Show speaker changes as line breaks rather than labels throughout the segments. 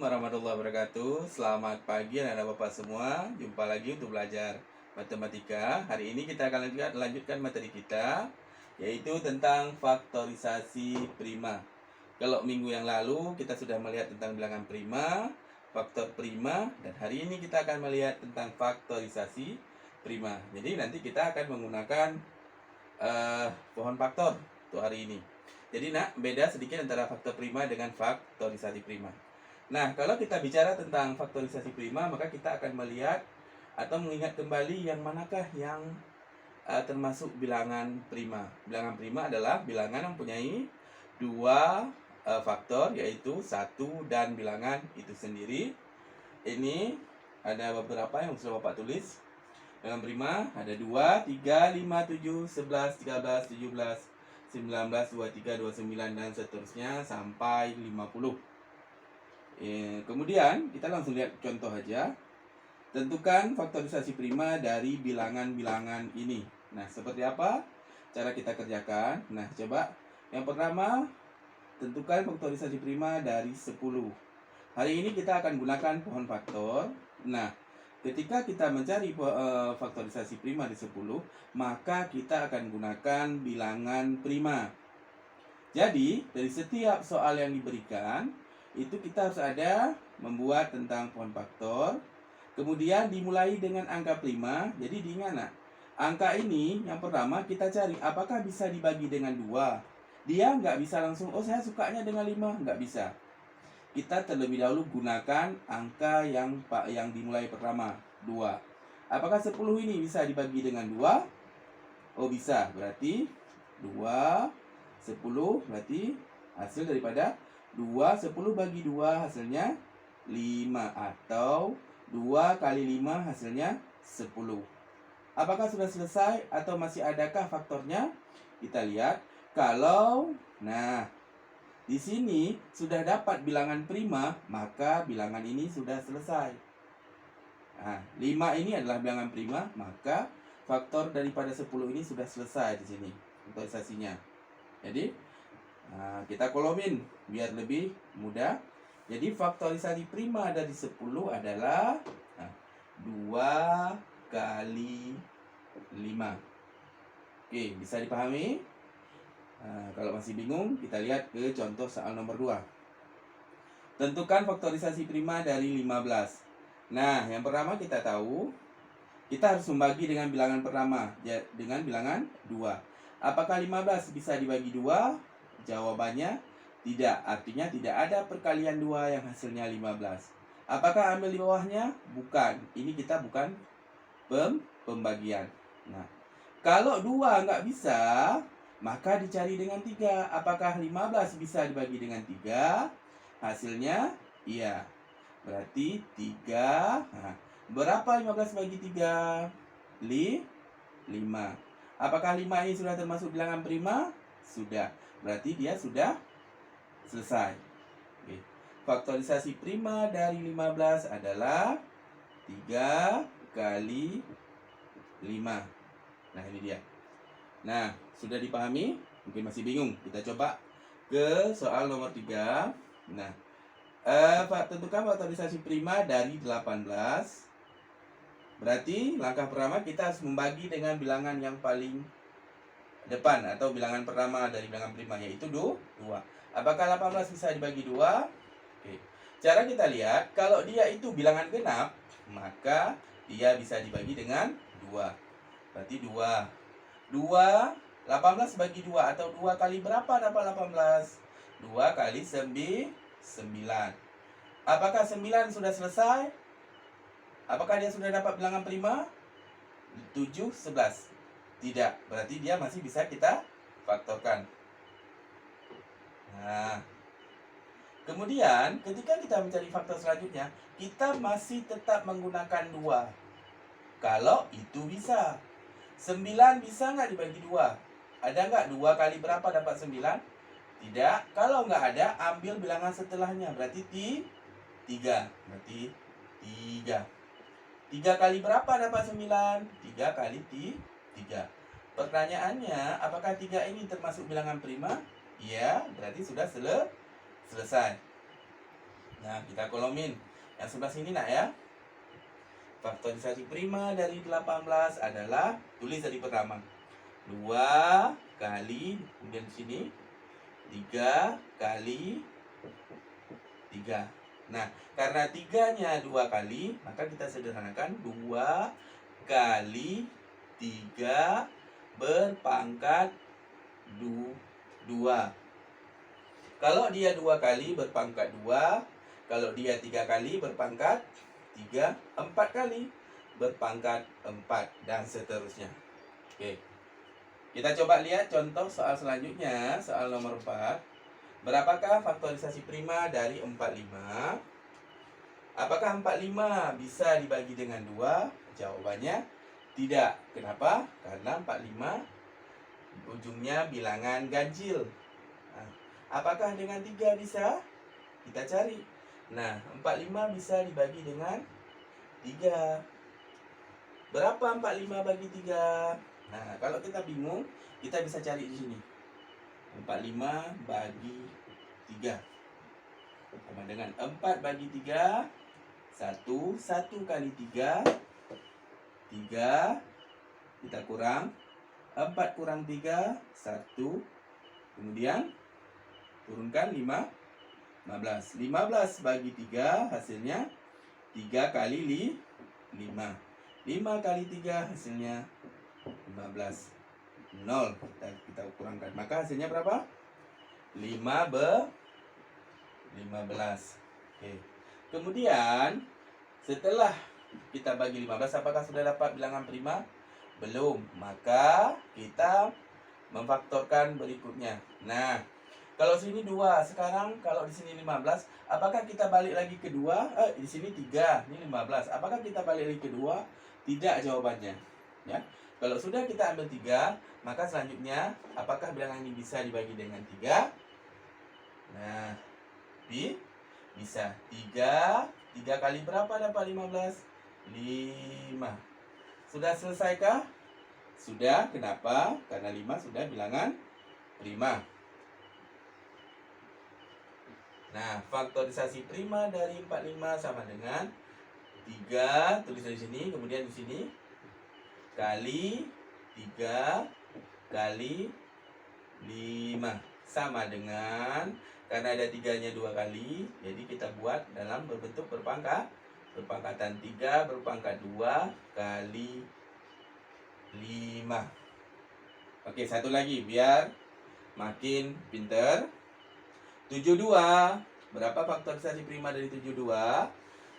warahmatullahi wabarakatuh. Selamat pagi anak-anak bapak semua. Jumpa lagi untuk belajar matematika. Hari ini kita akan lanjutkan materi kita, yaitu tentang faktorisasi prima. Kalau minggu yang lalu kita sudah melihat tentang bilangan prima, faktor prima, dan hari ini kita akan melihat tentang faktorisasi prima. Jadi nanti kita akan menggunakan pohon faktor untuk hari ini. Jadi beda sedikit antara faktor prima dengan faktorisasi prima. Nah, kalau kita bicara tentang faktorisasi prima, maka kita akan melihat atau mengingat kembali yang manakah yang termasuk bilangan prima. Bilangan prima adalah bilangan yang mempunyai dua faktor, yaitu satu dan bilangan itu sendiri. Ini ada beberapa yang sudah Bapak tulis. Bilangan prima ada 2, 3, 5, 7, 11, 13, 17, 19, 23, 29, dan seterusnya sampai 50. Kemudian kita langsung lihat contoh aja. Tentukan faktorisasi prima dari bilangan-bilangan ini. Nah, seperti apa cara kita kerjakan? Nah, coba yang pertama, tentukan faktorisasi prima dari 10. Hari ini kita akan gunakan pohon faktor. Nah, ketika kita mencari faktorisasi prima di 10, maka kita akan gunakan bilangan prima. Jadi, dari setiap soal yang diberikan, itu kita harus ada membuat tentang pohon faktor. Kemudian dimulai dengan angka prima. Jadi diingat nak, angka ini yang pertama kita cari apakah bisa dibagi dengan 2. Dia nggak bisa langsung, oh saya sukanya dengan 5, nggak bisa. Kita terlebih dahulu gunakan angka yang dimulai pertama, 2. Apakah 10 ini bisa dibagi dengan 2? Oh bisa, berarti 2, 10, berarti hasil daripada 2, 10 bagi 2 hasilnya 5. Atau 2 kali 5 hasilnya 10. Apakah sudah selesai atau masih adakah faktornya? Kita lihat. Kalau, nah, di sini sudah dapat bilangan prima, maka bilangan ini sudah selesai. Nah, 5 ini adalah bilangan prima, maka faktor daripada 10 ini sudah selesai di sini faktorisasinya. Jadi, kita kolomin biar lebih mudah. Jadi faktorisasi prima dari 10 adalah 2 kali 5. Oke, bisa dipahami? Kalau masih bingung, kita lihat ke contoh soal nomor 2. Tentukan faktorisasi prima dari 15. Nah, yang pertama kita tahu, kita harus membagi dengan bilangan pertama, dengan bilangan 2. Apakah 15 bisa dibagi 2? Jawabannya tidak, artinya tidak ada perkalian 2 yang hasilnya 15. Apakah ambil di bawahnya? Bukan, ini kita bukan pembagian. Nah, kalau 2 nggak bisa, maka dicari dengan 3. Apakah 15 bisa dibagi dengan 3? Hasilnya iya, berarti 3. Nah, berapa 15 bagi 3? 5. Apakah 5 ini sudah termasuk bilangan prima? Sudah. Berarti dia sudah selesai. Oke. Faktorisasi prima dari 15 adalah 3 kali 5. Nah, ini dia. Nah, sudah dipahami? Mungkin masih bingung. Kita coba ke soal nomor 3. Nah, tentukan faktorisasi prima dari 18. Berarti langkah pertama kita harus membagi dengan bilangan yang paling depan atau bilangan pertama dari bilangan prima, yaitu 2. Apakah 18 bisa dibagi 2? Oke. Cara kita lihat, kalau dia itu bilangan genap, maka dia bisa dibagi dengan 2. Berarti 2. 18 bagi 2 atau 2 kali berapa dapat 18? 2 kali 9. Apakah 9 sudah selesai? Apakah dia sudah dapat bilangan prima? 7, 11. Tidak, berarti dia masih bisa kita faktorkan. Nah, kemudian ketika kita mencari faktor selanjutnya, kita masih tetap menggunakan 2. Kalau itu bisa. 9 bisa nggak dibagi 2? Ada nggak 2 kali berapa dapat 9? Tidak. Kalau nggak ada, ambil bilangan setelahnya. Berarti 3. Berarti 3. 3 kali berapa dapat 9? 3 kali 3. Pertanyaannya, apakah 3 ini termasuk bilangan prima? Iya, berarti sudah selesai. Nah, kita kolomin. Yang sebelah sini nak ya. Faktorisasi prima dari 18 adalah, tulis dari pertama, 2 kali, kemudian di sini 3 kali 3. Nah, karena 3-nya 2 kali, maka kita sederhanakan 2 kali 3 berpangkat 2. Kalau dia 2 kali berpangkat 2, kalau dia 3 kali berpangkat 3, 4 kali berpangkat 4, dan seterusnya. Oke. Kita coba lihat contoh soal selanjutnya, soal nomor 4. Berapakah faktorisasi prima dari 45? Apakah 45 bisa dibagi dengan 2? Jawabannya tidak. Kenapa? Karena 45 ujungnya bilangan ganjil. Nah, apakah dengan 3 bisa? Kita cari. Nah, 45 bisa dibagi dengan 3. Berapa 45 bagi 3? Nah, kalau kita bingung, kita bisa cari di sini. 45 bagi 3 sama dengan 4 bagi 3, 1. 1 kali 3, 3. Kita kurang 4 kurang 3, 1. Kemudian turunkan 15. 15 bagi 3 hasilnya 3 kali 5. 5 kali 3 hasilnya 15. 0 kita kurangkan. Maka hasilnya berapa? 15. Oke. Kemudian setelah kita bagi 15, apakah sudah dapat bilangan prima? Belum. Maka kita memfaktorkan berikutnya. Nah, kalau sini 2, sekarang kalau di sini 15, apakah kita balik lagi ke 2? Di sini 3, ini 15. Apakah kita balik lagi ke 2? Tidak jawabannya. Ya. Kalau sudah kita ambil 3, maka selanjutnya apakah bilangan ini bisa dibagi dengan 3? Nah, bisa. 3 kali berapa dapat 15? 5. Sudah selesaikah? Sudah. Kenapa? Karena 5 sudah bilangan prima. Nah, faktorisasi prima dari 45 sama dengan 3, tulis di sini, kemudian di sini kali 3 kali 5 sama dengan, karena ada 3-nya 2 kali, jadi kita buat dalam berbentuk berpangkatan 3 berpangkat 2 kali 5. Oke, satu lagi biar makin pinter. 72. Berapa faktorisasi prima dari 72?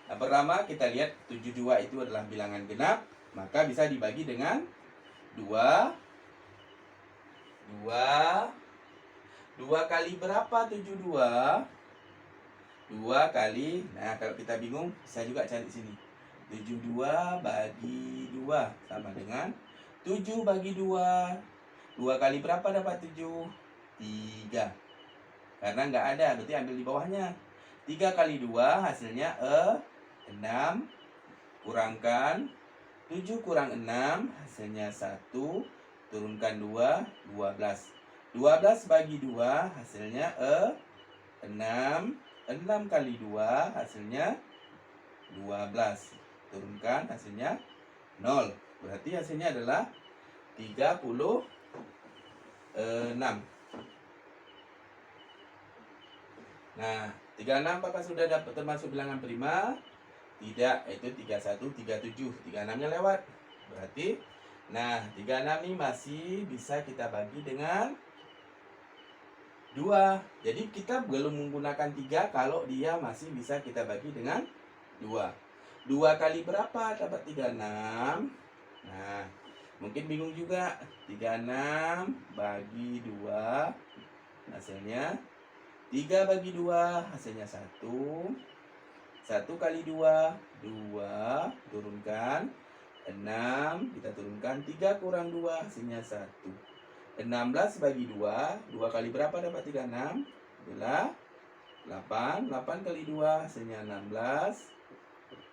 Nah, pertama kita lihat 72 itu adalah bilangan genap, maka bisa dibagi dengan 2. 2 kali berapa 72? 2 kali, nah kalau kita bingung bisa juga cari sini. 72 bagi 2 sama dengan 7 bagi 2. 2 kali berapa dapat 7? 3. Karena nggak ada, berarti ambil di bawahnya. 3 kali 2 hasilnya 6. Kurangkan 7 kurang 6 hasilnya 1. Turunkan 2, 12. 12 bagi 2 hasilnya 6. 6 kali 2 hasilnya 12. Turunkan hasilnya 0. Berarti hasilnya adalah 36. Nah, 36 apakah sudah dapat termasuk bilangan prima? Tidak, itu 31, 37. 36-nya lewat. Berarti, nah 36 ini masih bisa kita bagi dengan 2. Jadi kita belum menggunakan 3 kalau dia masih bisa kita bagi dengan 2. 2 kali berapa dapat 36? Nah, mungkin bingung juga. 36 bagi 2 hasilnya 3 bagi 2 hasilnya 1. 1 kali 2, 2. Turunkan 6. Kita turunkan 3 kurang 2 hasilnya 1. 16 bagi 2. 2 kali berapa dapat 36? Adalah 8. 8 kali 2 hasilnya 16.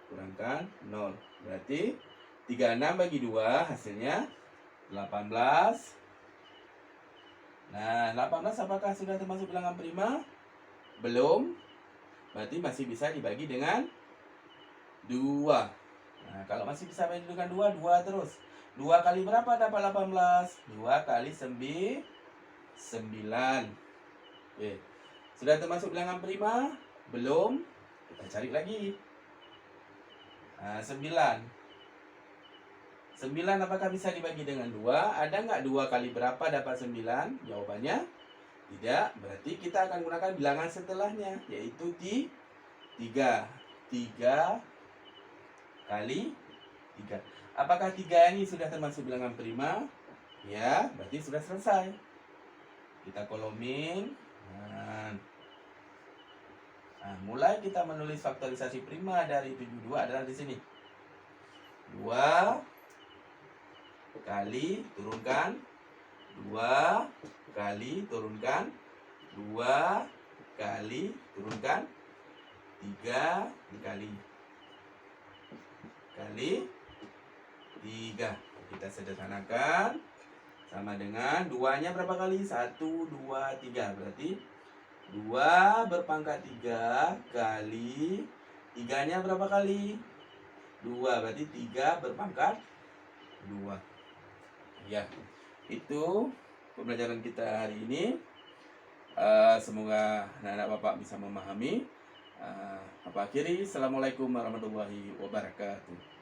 Kurangkan 0. Berarti 36 bagi 2 hasilnya 18. Nah, 18 apakah sudah termasuk bilangan prima? Belum. berarti masih bisa dibagi dengan 2. Nah, kalau masih bisa bagi dengan 2, 2 terus. 2 kali berapa dapat 18? 2 kali 9. Oke. Sudah termasuk bilangan prima? Belum? Kita cari lagi. Nah, 9. 9 apakah bisa dibagi dengan 2? Ada nggak 2 kali berapa dapat 9? Jawabannya tidak. Berarti kita akan gunakan bilangan setelahnya, yaitu 3. 3 kali 3. Apakah 3 ini sudah termasuk bilangan prima? Ya, berarti sudah selesai. Kita kolomin. Nah, mulai kita menulis faktorisasi prima dari 72 adalah di sini. 2 kali turunkan 2 kali turunkan 2 kali turunkan 3 dikali 3. Kita sederhanakan sama dengan 2-nya berapa kali? 1, 2, 3. Berarti 2 berpangkat 3 kali 3-nya berapa kali? 2. Berarti 3 berpangkat 2. Ya, itu pembelajaran kita hari ini. Semoga anak-anak Bapak bisa memahami. Bapak akhiri, Assalamualaikum warahmatullahi wabarakatuh.